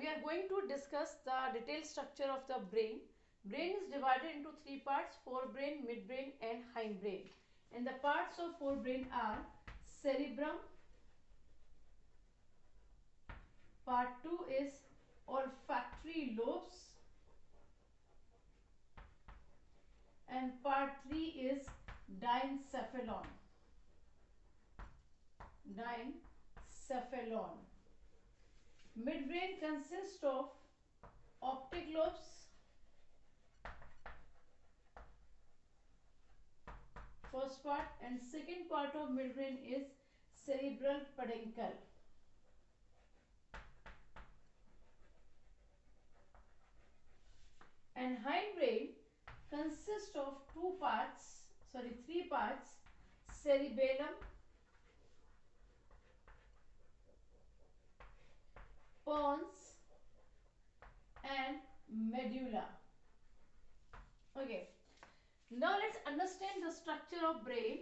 are going to discuss the detailed structure of the brain. Brain is divided into three parts: forebrain, midbrain, and hindbrain. And the parts of forebrain are cerebrum. Part 2 is olfactory lobes. And part 3 is diencephalon. Diencephalon. Midbrain consists of optic lobes, first part, and second part of midbrain is cerebral peduncle. And hindbrain consists of three parts: cerebellum, pons, and medulla. Okay, now let's understand the structure of brain.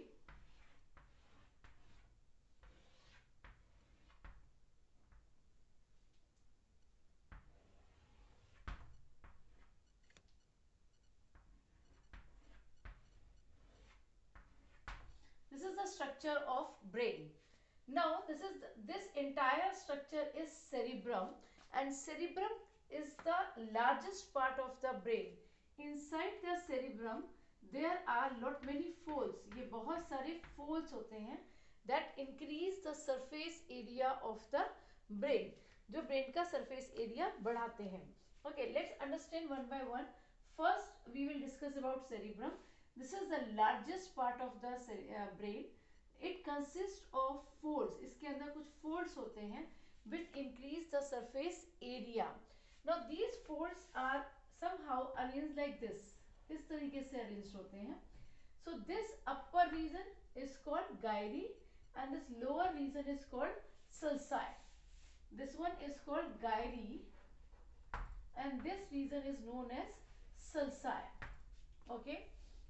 This is the structure of brain. Now this entire structure is cerebrum, and cerebrum is the largest part of the brain. Inside the cerebrum there are many folds. ये बहुत सारे folds होते हैं that increase the surface area of the brain, जो brain का surface area बढ़ाते हैं. Okay, let's understand one by one. First we will discuss about cerebrum. This is the largest part of the brain. It consists of folds. इसके अंदर कुछ folds होते हैं which increase the surface area. Now these folds are somehow arranged like this. इस तरीके से arranged होते हैं. So this upper region is called gyri and this lower region is called sulci. This one is called gyri and this region is known as sulci. Okay.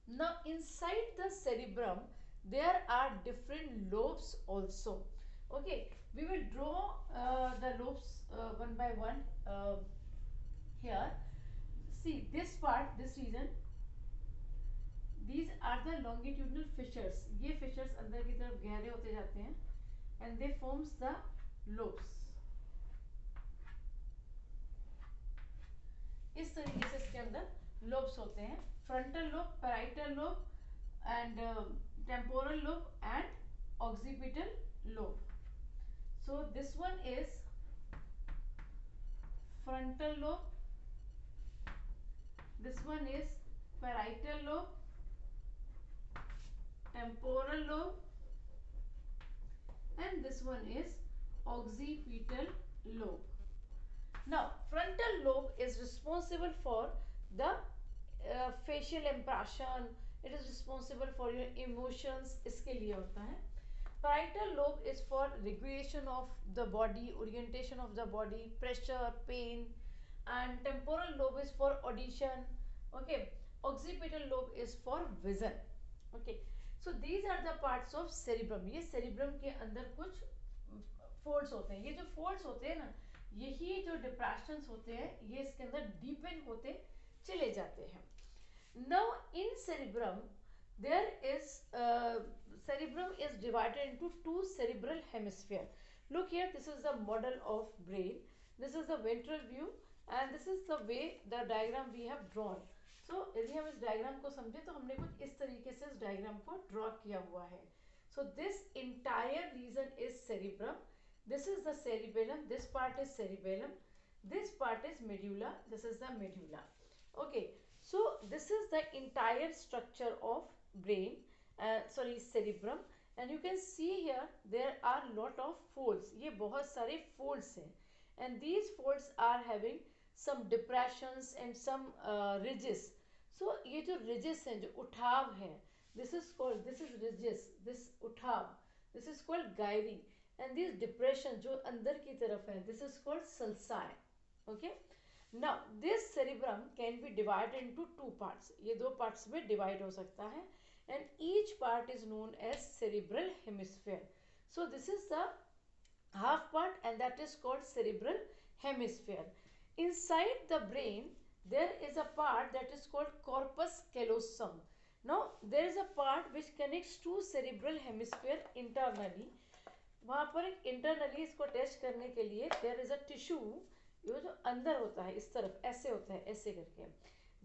Now inside the cerebrum there are different lobes also. Okay, we will draw the lobes one by one here. See this part, this region, these are the longitudinal fissures. ये fissures अंदर की तरफ गहरे होते जाते हैं and they forms the lobes. इस तरीके से इसके अंदर lobes होते हैं: frontal lobe, parietal lobe, and temporal lobe and occipital lobe. So this one is frontal lobe, this one is parietal lobe, temporal lobe, and this one is occipital lobe. Now frontal lobe is responsible for the facial impression. It is responsible for your emotions. इसके लिए होता है. Parietal lobe is for regulation of the body, orientation of the body, pressure, pain, and temporal lobe is for audition. Okay, occipital lobe is for vision. Okay, so these are the parts of cerebrum. ये cerebrum के अंदर कुछ folds होते हैं. ये जो folds होते हैं ना, यही जो depressions होते हैं, ये इसके अंदर deepen होते चले जाते हैं. Now in cerebrum there is cerebrum is divided into two cerebral hemisphere. Look here, this is the model of brain. This is the ventral view and this is the way the diagram we have drawn. So यदि हम इस diagram को समझे तो हमने कुछ इस तरीके से इस diagram को draw किया हुआ है. So this entire region is cerebrum. This is the cerebellum. This part is cerebellum. This part is medulla. This is the medulla. Okay, so this is the entire structure of brain, cerebrum, and you can see here there are lot of folds. ये बहुत सारे folds हैं and these folds are having some depressions and some ridges. So ये जो ridges हैं, जो उठाव हैं, this is ridges, this उठाव, this is called gyri, and these depressions जो अंदर की तरफ हैं, this is called sulci. Okay. Now this cerebrum can be divided into two parts. ये दो parts में divide हो सकता है and each part is known as cerebral hemisphere. So this is the half part and that is called cerebral hemisphere. inside the brain there is a part that is called corpus callosum. Now there is a part which connects to cerebral hemisphere internally. वहाँ पर एक internally इसको test करने के लिए there is a tissue, ये जो अंदर होता है इस तरफ ऐसे होता है ऐसे करके,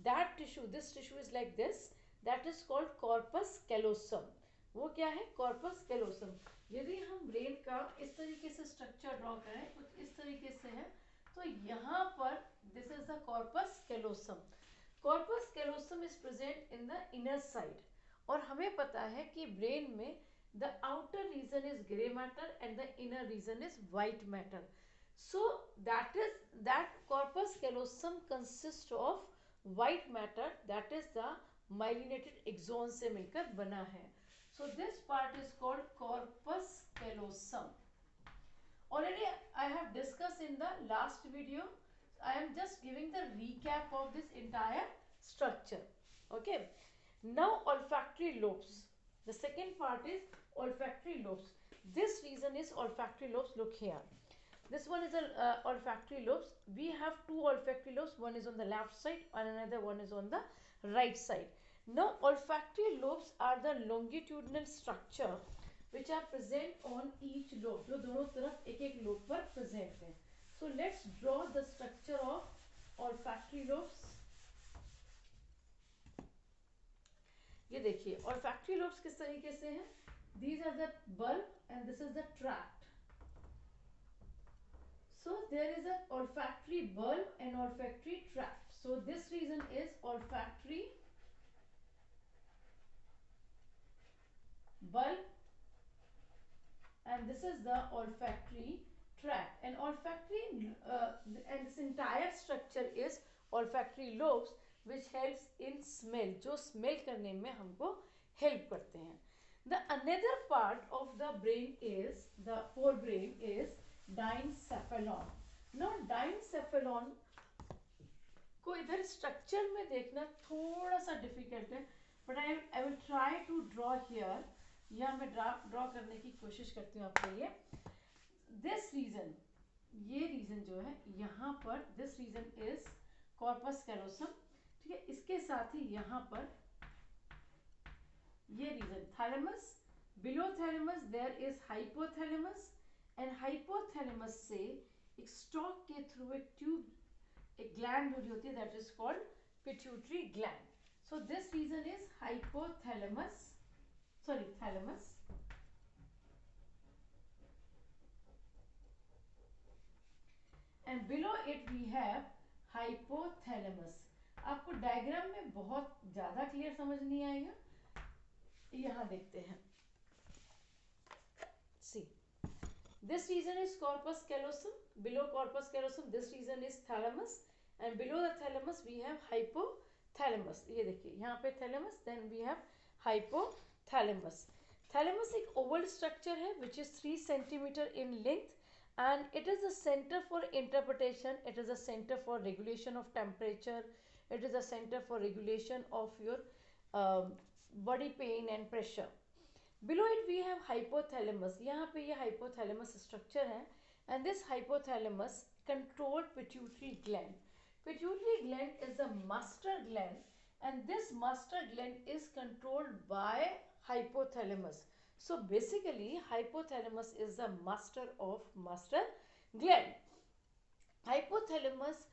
that tissue, this tissue is like this, that is called corpus callosum. वो क्या है? Corpus callosum. यदि हम ब्रेन का इस तरीके से स्ट्रक्चर ड्रॉ करें, कुछ इस तरीके से है, तो यहाँ पर this is the corpus callosum. Corpus callosum is present in the inner side. और हमें पता है कि ब्रेन में the outer region is gray matter and the inner region is white matter. So that corpus callosum consists of white matter, that is the myelinated axon से मिलकर बना है. So this part is called corpus callosum. Already I have discussed in the last video. I am just giving the recap of this entire structure. Okay. Now olfactory lobes. The second part is olfactory lobes. This region is olfactory lobes. Look here. This one is a olfactory lobes. We have two olfactory lobes. One is on the left side and another one is on the right side. Now olfactory lobes are the longitudinal structure which are present on each lobe. जो दोनों तरफ एक एक lobe पर present है. So let's draw the structure of olfactory lobes. ये देखिए olfactory lobes किस तरीके से हैं. These are the bulb and this is the tract. So there is a olfactory bulb and olfactory tract. So this region is olfactory bulb and this is the olfactory tract. And olfactory and this entire structure is olfactory lobes which helps in smell, जो smell करने में हमको help करते हैं. The another part of the brain is the forebrain is diencephalon. Now diencephalon को इधर structure में देखना थोड़ा सा difficult है, but I will try to draw here. यहाँ मैं draw करने की कोशिश करती हूँ आपके लिए. This region, ये region जो है यहाँ पर, this region is corpus callosum. ठीक है, इसके साथ ही यहाँ पर ये region thalamus, below thalamus there is hypothalamus and hypothalamus से एक स्टॉक के थ्रू एक ट्यूब, एक ग्लैंड जो होती है that is called pituitary gland. So this region is hypothalamus, sorry thalamus, and below it we have hypothalamus. आपको diagram में बहुत ज्यादा क्लियर समझ नहीं आएगा, यहाँ देखते हैं. See, this region is corpus callosum. Below corpus callosum, this region is thalamus, and below the thalamus we have hypothalamus. ये देखिए यहाँ पे thalamus, then we have hypothalamus. Thalamus एक oval structure है which is 3 centimeter in length, and it is a center for interpretation. It is a center for regulation of temperature. It is a center for regulation of your body pain and pressure. Below it we have hypothalamus. यहाँ पे ये hypothalamus structure है, and this hypothalamus control pituitary gland. Pituitary gland is the master gland, and this master gland is controlled by hypothalamus. So basically hypothalamus is the master of master gland. Hypothalamus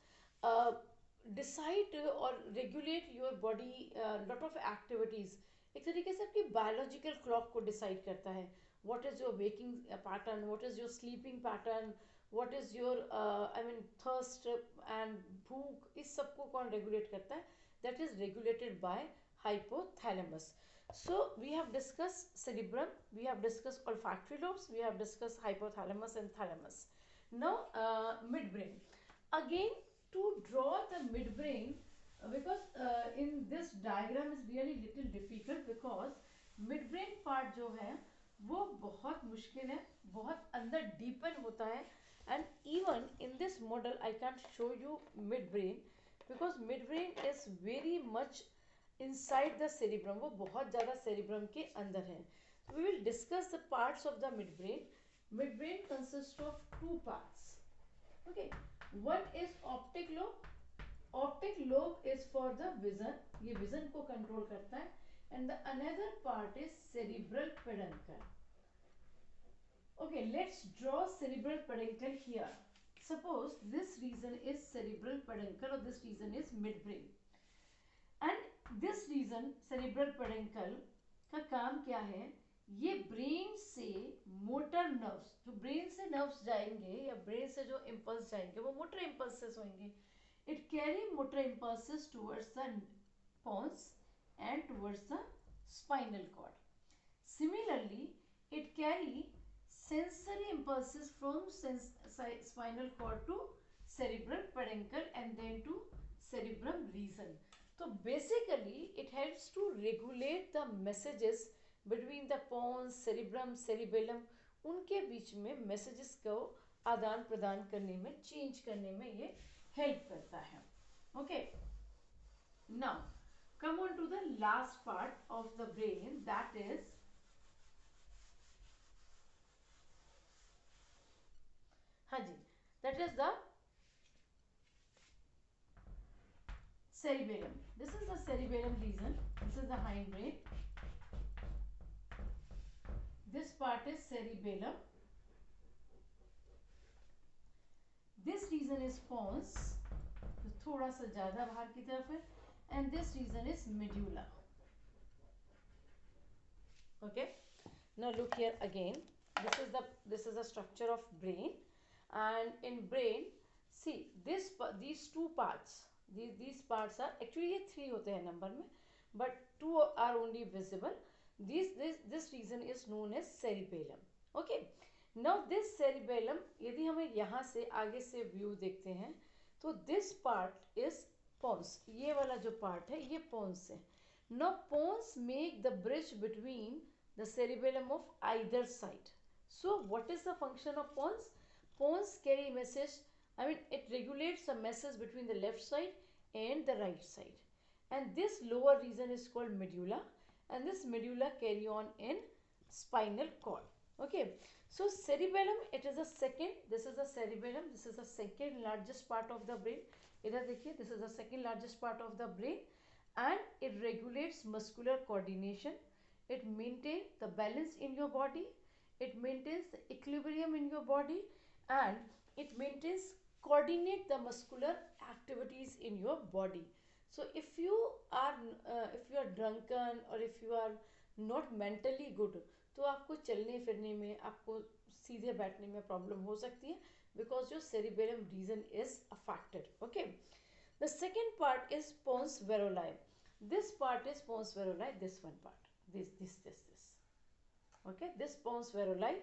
decide or regulate your body lot of activities. एक तरीके से आपकी biological clock को decide करता है. What is your waking pattern, what is your sleeping pattern, what is your I mean thirst and भूख, इस सब को कौन रेगुलेट करता है? That is regulated by hypothalamus. So we have discussed cerebrum, we have discussed olfactory lobes, we have discussed hypothalamus and thalamus. Now midbrain. Again, to draw the midbrain, because in this diagram is really little difficult because midbrain part जो है वो बहुत मुश्किल है, बहुत अंदर deepen होता है, and even in this model I can't show you midbrain because midbrain is very much inside the cerebrum. वो बहुत ज़्यादा cerebrum के अंदर है. So we will discuss the parts of the midbrain. Midbrain consists of two parts. Okay. One is optic lobe. Optic lobe is for the vision, ये vision को control करता है. And the another part is cerebral peduncle. Okay, let's draw cerebral peduncle here. Suppose this region is cerebral peduncle or this region is midbrain. And this region cerebral peduncle का काम क्या है? ये brain से motor nerves, जो brain से nerves जाएंगे या ब्रेन से जो इम्पल्स जाएंगे वो मोटर इम्पल्सेस होंगे. It carry motor impulses towards the pons and towards the spinal cord. Similarly, it carry sensory impulses from spinal cord to cerebral peduncle and then to cerebrum region. So basically, it helps to regulate the messages between the pons, cerebrum, cerebellum. उनके बीच में messages को आदान प्रदान करने में, change करने में ये help करता है. Okay. Now, come on to the last part of the brain, that is that is the cerebellum. This is the cerebellum region. This is the hindbrain. This part is cerebellum. This region is pons, तो थोड़ा सा ज़्यादा बाहर की तरफ है, and this region is medulla. Okay. Now look here again. This is the structure of brain, and in brain, see these two parts. These parts are actually ये 3 होते हैं नंबर में, but 2 are only visible. This region is known as cerebellum. Okay. Now this cerebellum, यदि हमें यहाँ से आगे से व्यू देखते हैं तो this part is pons. ये वाला जो part है ये pons है. Now pons make the bridge between the cerebellum of either side. So what is the function of pons? Pons carry message, I mean it regulates a message between the left side and the right side. And this lower region is called medulla, and this medulla carry on in spinal cord. Okay. So cerebellum, it is the second, this is the cerebellum, this is the second largest part of the brain. इधर देखिए, this is the second largest part of the brain, and it regulates muscular coordination. It maintains the balance in your body. It maintains the equilibrium in your body, and it maintains coordinate the muscular activities in your body. So if you are drunken or if you are not mentally good, तो आपको चलने फिरने में, आपको सीधे बैठने में problem हो सकती है, because your cerebellum region is affected. Okay. The second part is pons varolai. This part is pons varolai. This one part, this. Okay. This pons varolai.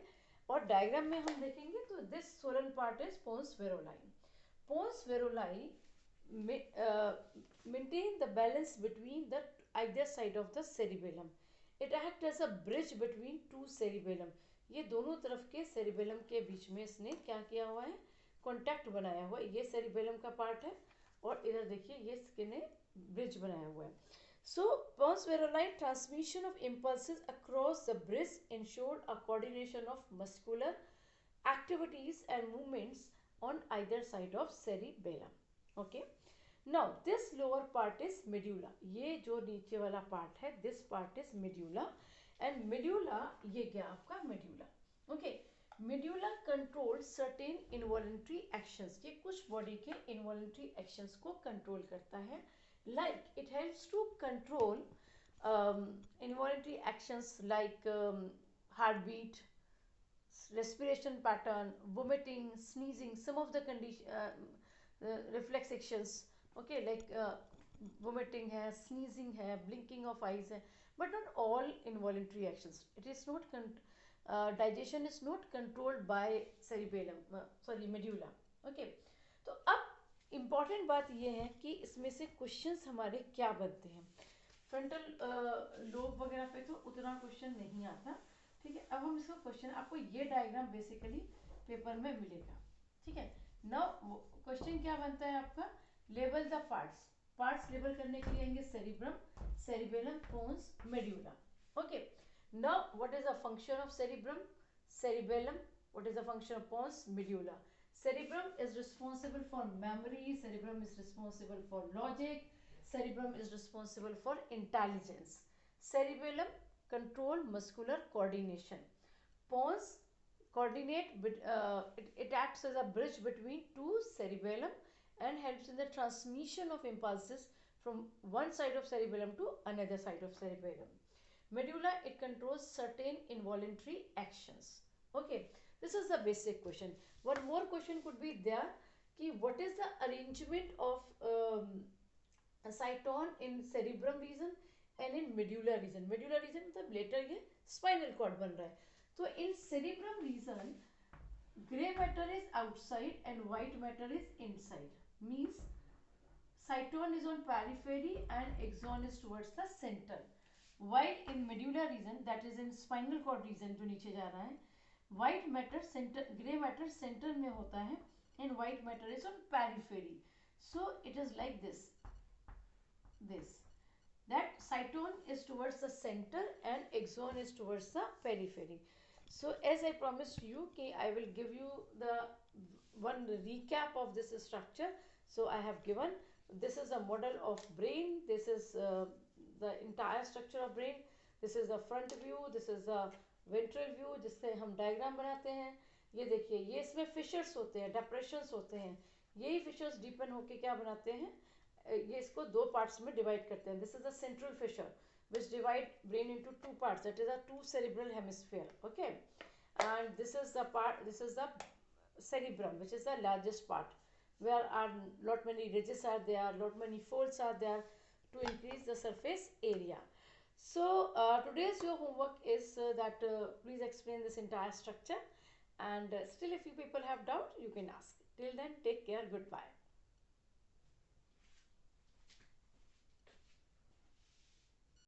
और डायग्राम में हम देखेंगे तो this swollen part is pons varolai. Pons varolai maintain the balance between the either side of the cerebellum. It acts as a bridge between two cerebellum. ये दोनों तरफ के cerebellum के बीच में इसने क्या किया हुआ है, कॉन्टैक्ट बनाया हुआ है. ये cerebellum का पार्ट है और इधर देखिए ये इसने ब्रिज बनाया हुआ है. So pons varolai transmission of impulses across the bridge ensured a coordination of muscular activities and movements on either side of cerebellum. Okay. Now this lower part is medulla. ये जो नीचे वाला part है, this part is medulla, and medulla, ये क्या आपका medulla. Okay. Medulla controls certain involuntary actions. ये कुछ body के involuntary actions को control करता है. Like it helps to control involuntary actions like heartbeat, respiration pattern, vomiting, sneezing, some of the reflex actions. Okay, like vomiting है, sneezing है, blinking of eyes है, but not all involuntary actions. It is not digestion is not controlled by cerebellum, medulla. Okay. तो अब important बात ये है कि इसमें से क्वेश्चंस हमारे क्या बनते हैं. फ्रंटल लोब वगैरह पे तो उतना क्वेश्चन नहीं आता. ठीक है. अब हम इसका क्वेश्चन, आपको ये डायग्राम बेसिकली पेपर में मिलेगा. ठीक है. नाउ क्वेश्चन क्या बनता है आपका, लेबल द पार्ट्स लेबल करने के लिए आएंगे cerebrum, cerebellum, pons, medulla. Okay. Now what is the function of cerebellum? What is the function of pons? Medulla. Cerebrum is responsible for memory, cerebrum is responsible for logic, cerebrum is responsible for intelligence. Cerebellum control muscular coordination. Pons coordinate, it acts as a bridge between two cerebellum and helps in the transmission of impulses from one side of cerebellum to another side of cerebellum. Medulla, it controls certain involuntary actions. Okay, this is the basic question. One more question could be there कि what is the arrangement of cyton in cerebrum region and in medulla region. medulla region मतलब later ये spinal cord बन रहा है. तो in cerebrum region gray matter is outside and white matter is inside. Means cyton is on periphery and axon is towards the center. While in medulla region, that is in spinal cord region जो नीचे जा रहा है, white matter center, gray matter center में होता है and white matter is on periphery. So it is like this. That cyton is towards the center and axon is towards the periphery. So as I promised you, I will give you the one recap of this structure. So I have given, this is a model of brain, this is the entire structure of brain, this is the front view, this is the ventral view जिससे हम diagram बनाते हैं. ये देखिए, ये इसमें fishers होते हैं, डिप्रेशंस होते हैं. यही फिशर्स डीपन होके क्या बनाते हैं, ये इसको दो पार्ट्स में डिवाइड करते हैं. This is the central fissure which divide brain into two parts, that is a two cerebral hemisphere. Okay, and this is the part, this is the cerebrum, which is the largest part, where are lot many ridges are there, lot many folds are there to increase the surface area. So today's your homework is that please explain this entire structure, and still if you people have doubt you can ask. Till then, take care, goodbye.